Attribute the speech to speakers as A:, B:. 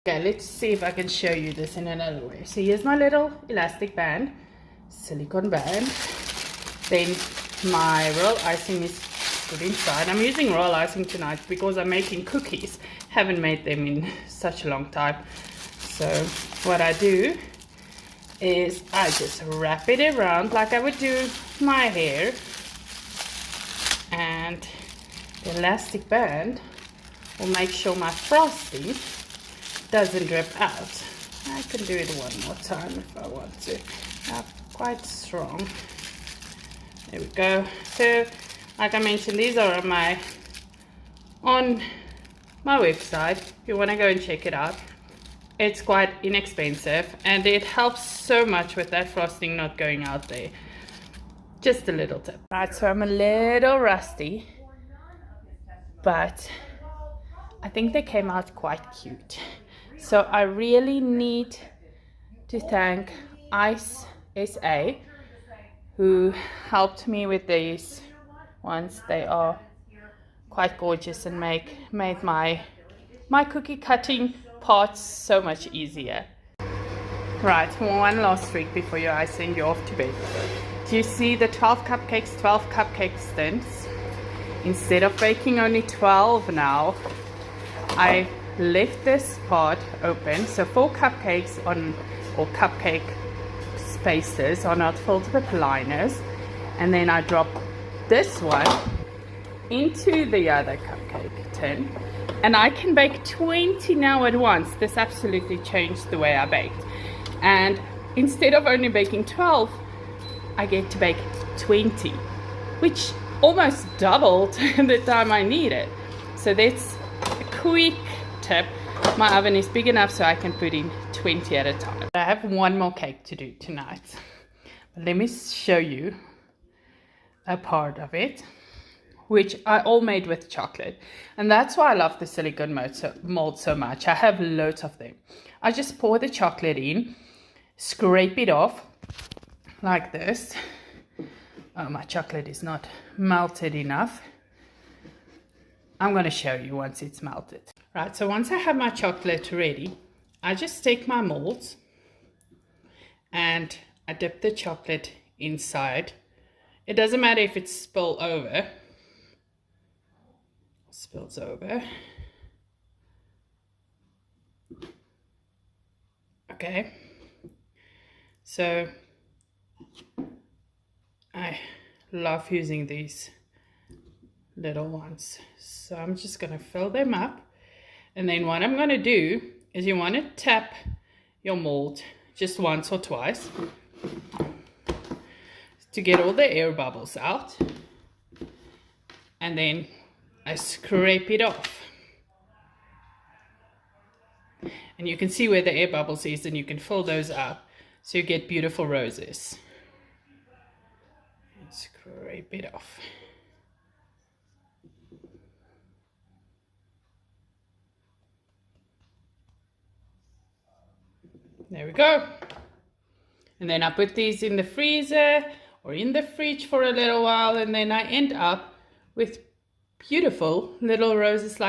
A: Okay, let's see if I can show you this in another way. So here's my little elastic band, silicone band. Then my royal icing is put inside. I'm using royal icing tonight because I'm making cookies. Haven't made them in such a long time. So what I do is I just wrap it around like I would do my hair, and the elastic band will make sure my frosting doesn't drip out. I can do it one more time if I want to. Quite strong. There we go. So like I mentioned, these are on my website. If you want to go and check it out, it's quite inexpensive and it helps so much with that frosting not going out there. Just a little tip. Right, so I'm a little rusty, but I think they came out quite cute. So I really need to thank Ice SA, who helped me with these ones. They are quite gorgeous and made my cookie cutting parts so much easier. Right, one last trick before I send you off to bed. Do you see the 12 cupcake stints? Instead of baking only 12 now, I left this part open, so 4 cupcakes or cupcake spaces are not filled with liners, and then I drop this one into the other cupcake tin, and I can bake 20 now at once. This absolutely changed the way I baked, and instead of only baking 12, I get to bake 20, which almost doubled the time I need it. So that's a quick tip. My oven is big enough so I can put in 20 at a time. I have one more cake to do tonight. But let me show you a part of it, which I all made with chocolate. And that's why I love the silicone mold so much. I have loads of them. I just pour the chocolate in, scrape it off like this. Oh, my chocolate is not melted enough. I'm going to show you once it's melted. Right, so once I have my chocolate ready, I just take my molds and I dip the chocolate inside. It doesn't matter if it's spills over. Okay, so I love using these little ones. So I'm just going to fill them up. And then what I'm going to do is you want to tap your mold just once or twice to get all the air bubbles out. And then I scrape it off. And you can see where the air bubbles is, and you can fill those up so you get beautiful roses. And scrape it off. There we go. And then I put these in the freezer or in the fridge for a little while, and then I end up with beautiful little roses like